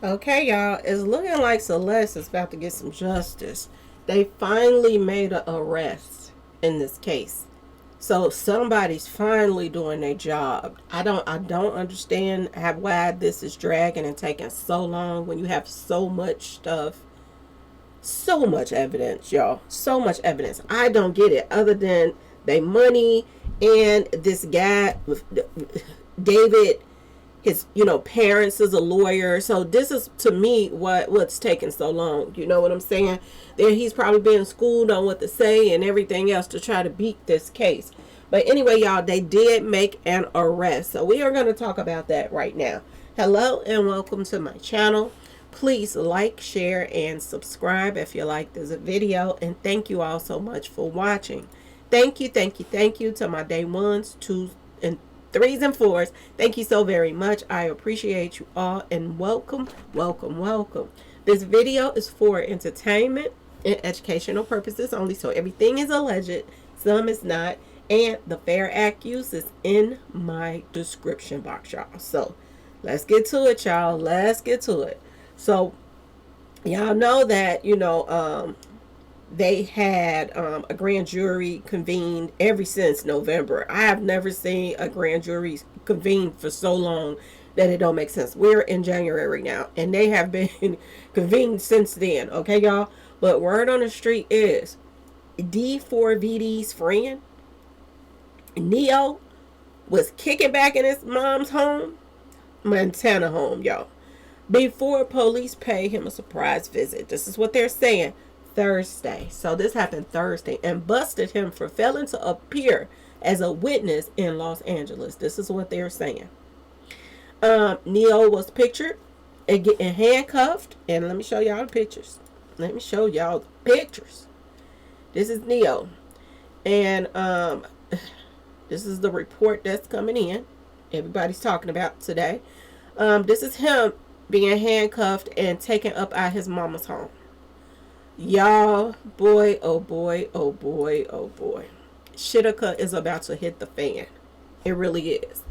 Okay, y'all, it's looking like Celeste is about to get some justice. They finally made an arrest in this case. So somebody's finally doing their job. I don't understand why this is dragging and taking so long when you have so much stuff, so much evidence, y'all. So much evidence. I don't get it other than they money and this guy David, his parents is a lawyer. So this is to me what's taking so long. You know what I'm saying? There he's probably been schooled on what to say and everything else to try to beat this case. But anyway, y'all, they did make an arrest, so we are going to talk about that right now. Hello and welcome to my channel. Please like, share, and subscribe if you like this video, and thank you all so much for watching. Thank you to my day ones, twos, and threes and fours. Thank you so very much. I appreciate you all, and welcome. This video is for entertainment and educational purposes only, so everything is alleged, some is not, and the fair act use is in my description box, y'all. So let's get to it, y'all. Let's get to it. So y'all know that they had a grand jury convened ever since November. I have never seen a grand jury convened for so long that it don't make sense. We're in January now, and they have been convened since then. Okay, y'all. But word on the street is D4vd's friend Neo was kicking back in his mom's home, Montana home, y'all, before police pay him a surprise visit. This is what they're saying. Thursday. So this happened Thursday, and busted him for failing to appear as a witness in Los Angeles. This is what they're saying. Neo was pictured and getting handcuffed, and let me show y'all the pictures. This is Neo, and this is the report that's coming in. Everybody's talking about today. This is him being handcuffed and taken up out his mama's home. Y'all, boy, oh boy, oh boy, oh boy. Shitka is about to hit the fan. It really is.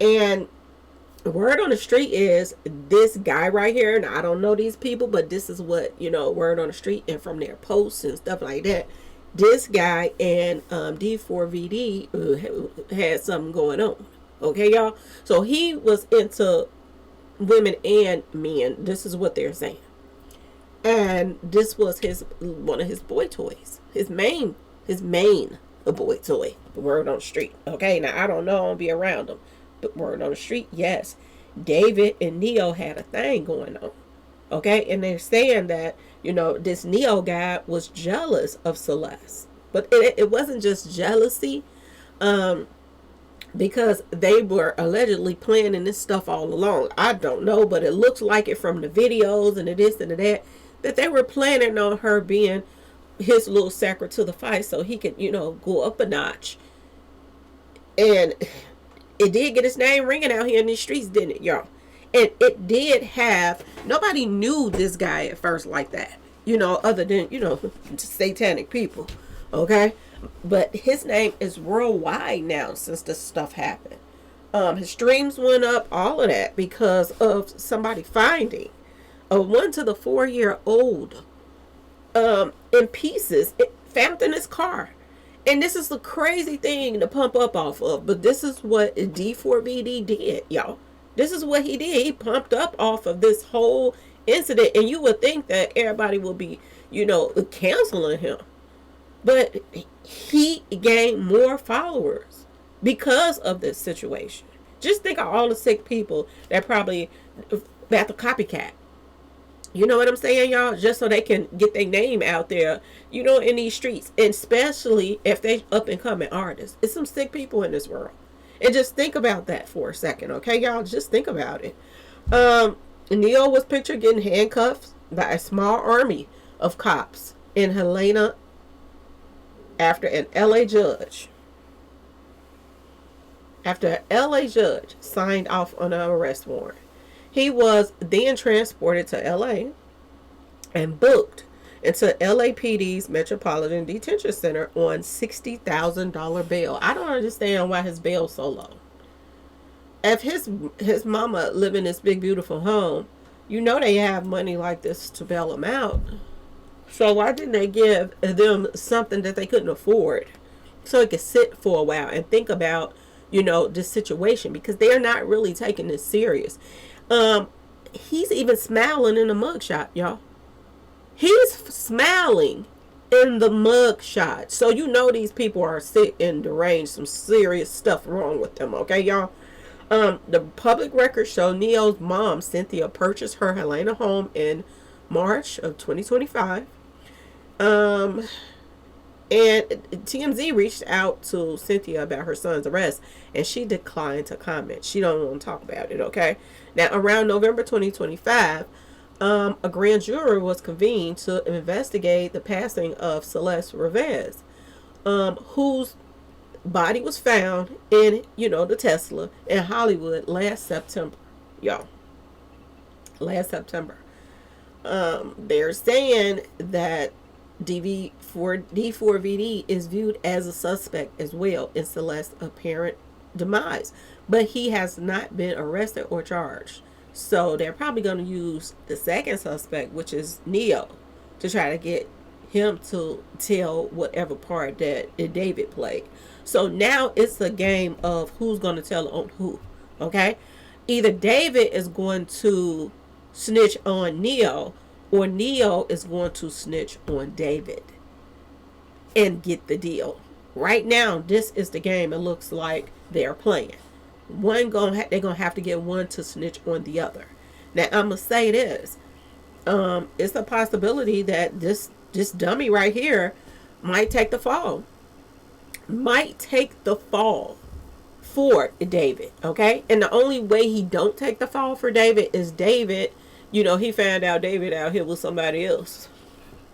And word on the street is this guy right here, and I don't know these people, but this is what, word on the street and from their posts and stuff like that. This guy and D4vd had something going on. Okay, y'all? So he was into women and men. This is what they're saying. And this was one of his boy toys. His main boy toy. The word on the street. Okay, now I don't know, I don't be around him. But word on the street, yes. David and Neo had a thing going on. Okay, and they're saying that this Neo guy was jealous of Celeste, but it wasn't just jealousy, because they were allegedly planning this stuff all along. I don't know, but it looks like it from the videos and the this and the that they were planning on her being his little sacrifice to the fight, so he could go up a notch. And it did get his name ringing out here in these streets, didn't it, y'all? And it did have, nobody knew this guy at first like that, other than, satanic people, okay? But his name is worldwide now since this stuff happened. His streams went up, all of that, because of somebody finding a 1 to the 4-year-old in pieces, found in his car. And this is the crazy thing to pump up off of, but this is what D4vd did, y'all. This is what he did. He pumped up off of this whole incident, and you would think that everybody would be, canceling him. But he gained more followers because of this situation. Just think of all the sick people that probably about to copycat. You know what I'm saying, y'all? Just so they can get their name out there, in these streets. And especially if they up and coming artists. It's some sick people in this world. And just think about that for a second, okay, y'all? Just think about it. Neo was pictured getting handcuffed by a small army of cops in Helena after an LA judge signed off on an arrest warrant. He was then transported to LA and booked into LAPD's Metropolitan Detention Center on $60,000 bail. I don't understand why his bail's so low. If his mama live in this big beautiful home, You know they have money like this to bail them out. So why didn't they give them something that they couldn't afford, so it could sit for a while and think about, this situation, because they're not really taking this serious. He's even smiling in the mugshot, y'all. He's smiling in the mugshot. So these people are sick and deranged. Some serious stuff wrong with them, okay, y'all? The public records show Neo's mom, Cynthia, purchased her Helena home in March of 2025. And TMZ reached out to Cynthia about her son's arrest, and she declined to comment. She don't want to talk about it, okay? Now, around November 2025, a grand jury was convened to investigate the passing of Celeste Rivas, whose body was found in, the Tesla in Hollywood last September, y'all. Last September. They're saying that D4vd is viewed as a suspect as well in Celeste's apparent demise, but he has not been arrested or charged. So they're probably going to use the second suspect, which is Neo, to try to get him to tell whatever part that David played. So now it's a game of who's going to tell on who, okay? Either David is going to snitch on Neo, or Neo is going to snitch on David and get the deal. Right now, this is the game it looks like they're playing. They're gonna have to get one to snitch on the other. Now I'm gonna say this: it's a possibility that this dummy right here might take the fall. Might take the fall for David. Okay, and the only way he don't take the fall for David is David. He found out David out here with somebody else,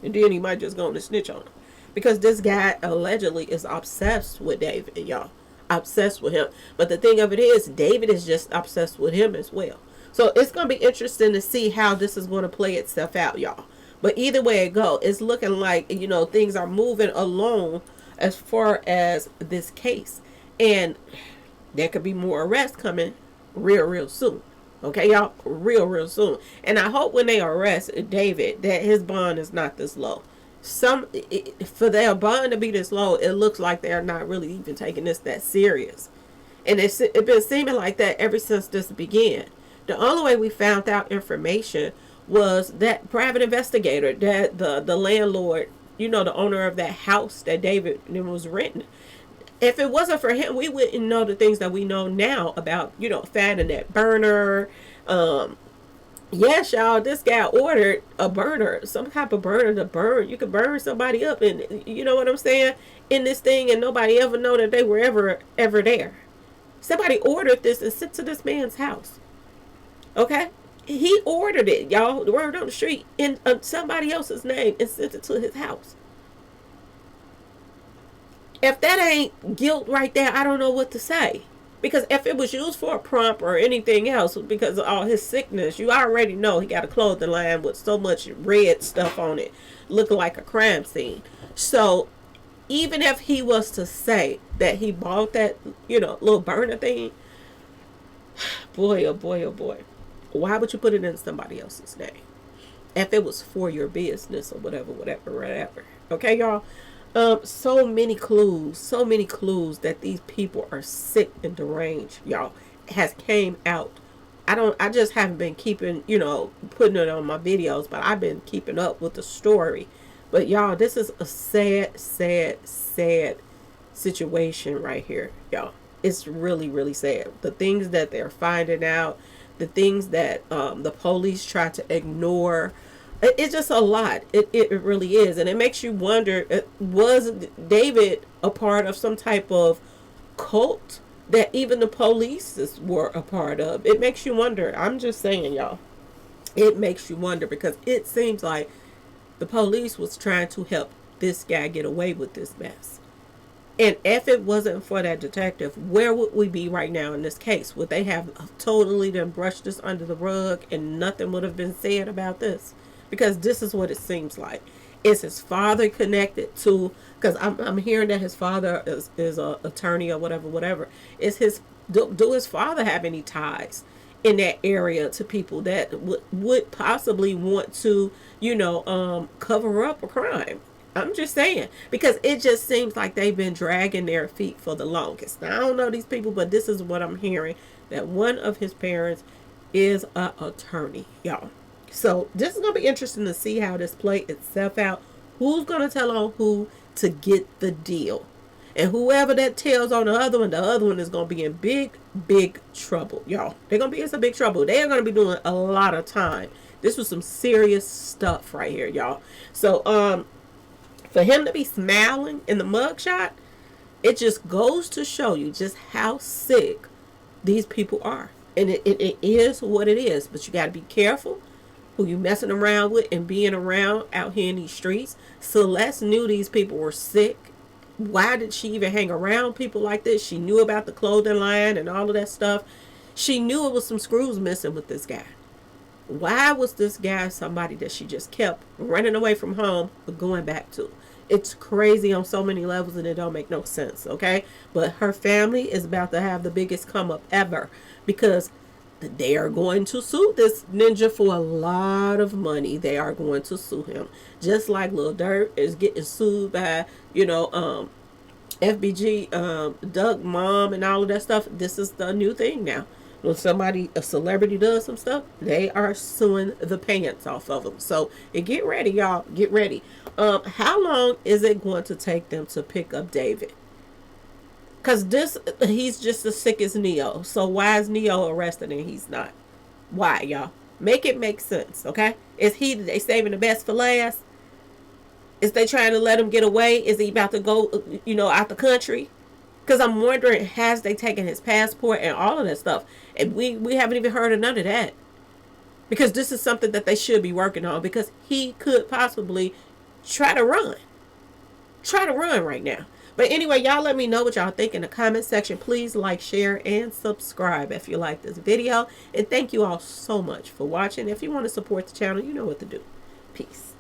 and then he might just go on to snitch on him, because this guy allegedly is obsessed with David, y'all. Obsessed with him. But the thing of it is, David is just obsessed with him as well. So it's going to be interesting to see how this is going to play itself out, y'all. But either way it go, it's looking like, things are moving along as far as this case. And there could be more arrests coming real soon. Okay, y'all? Real soon. And I hope when they arrest David that his bond is not this low. For their bond to be this low, it looks like they're not really even taking this that serious. And it's been seeming like that ever since this began. The only way we found out information was that private investigator, that the landlord, the owner of that house that David was renting. If it wasn't for him, we wouldn't know the things that we know now about, finding that burner. Yes, y'all, this guy ordered a burner, some type of burner to burn. You could burn somebody up, and you know what I'm saying, in this thing, and nobody ever know that they were ever there. Somebody ordered this and sent to this man's house. Okay? He ordered it, y'all, the word on the street, in somebody else's name, and sent it to his house. If that ain't guilt right there, I don't know what to say. Because if it was used for a prompt or anything else, because of all his sickness, you already know he got a clothing line with so much red stuff on it, looking like a crime scene. So even if he was to say that he bought that, little burner thing, boy, oh boy, oh boy, why would you put it in somebody else's name? If it was for your business or whatever. Okay, y'all? So many clues that these people are sick and deranged, y'all, has came out. I just haven't been keeping, putting it on my videos, but I've been keeping up with the story. But y'all, this is a sad situation right here, y'all. It's really sad. The things that they're finding out, the things that the police try to ignore. It's just a lot. It really is. And it makes you wonder, was David a part of some type of cult that even the police were a part of? It makes you wonder. I'm just saying, y'all. It makes you wonder, because it seems like the police was trying to help this guy get away with this mess. And if it wasn't for that detective, where would we be right now in this case? Would they have totally done brushed this under the rug and nothing would have been said about this? Because this is what it seems like. Is his father connected to? Because I'm hearing that his father is a attorney or whatever. Is do his father have any ties in that area to people that would possibly want to, cover up a crime. I'm just saying, because it just seems like they've been dragging their feet for the longest. Now, I don't know these people, but this is what I'm hearing, that one of his parents is an attorney, y'all. So this is going to be interesting to see how this play itself out. Who's going to tell on who to get the deal? And whoever that tells on the other one is going to be in big, big trouble, y'all. They're going to be in some big trouble. They are going to be doing a lot of time. This was some serious stuff right here, y'all. So, for him to be smiling in the mugshot, it just goes to show you just how sick these people are. And it is what it is. But you got to be careful who you messing around with and being around out here in these streets. Celeste knew these people were sick. Why did she even hang around people like this? She knew about the clothing line and all of that stuff. She knew it was some screws missing with this guy. Why was this guy somebody that she just kept running away from home but going back to? It's crazy on so many levels, and it don't make no sense, okay? But her family is about to have the biggest come up ever, because they are going to sue this ninja for a lot of money. They are going to sue him, just like Lil Durk is getting sued by, FBG, Doug mom and all of that stuff. This is the new thing now. When a celebrity does some stuff, they are suing the pants off of them. So get ready, y'all. Get ready. How long is it going to take them to pick up David? Because he's just as sick as Neo. So why is Neo arrested and he's not? Why, y'all? Make it make sense, okay? Is they saving the best for last? Is they trying to let him get away? Is he about to go, out the country? Because I'm wondering, has they taken his passport and all of that stuff? And we haven't even heard of none of that. Because this is something that they should be working on. Because he could possibly try to run. Try to run right now. But anyway, y'all let me know what y'all think in the comment section. Please like, share, and subscribe if you like this video. And thank you all so much for watching. If you want to support the channel, you know what to do. Peace.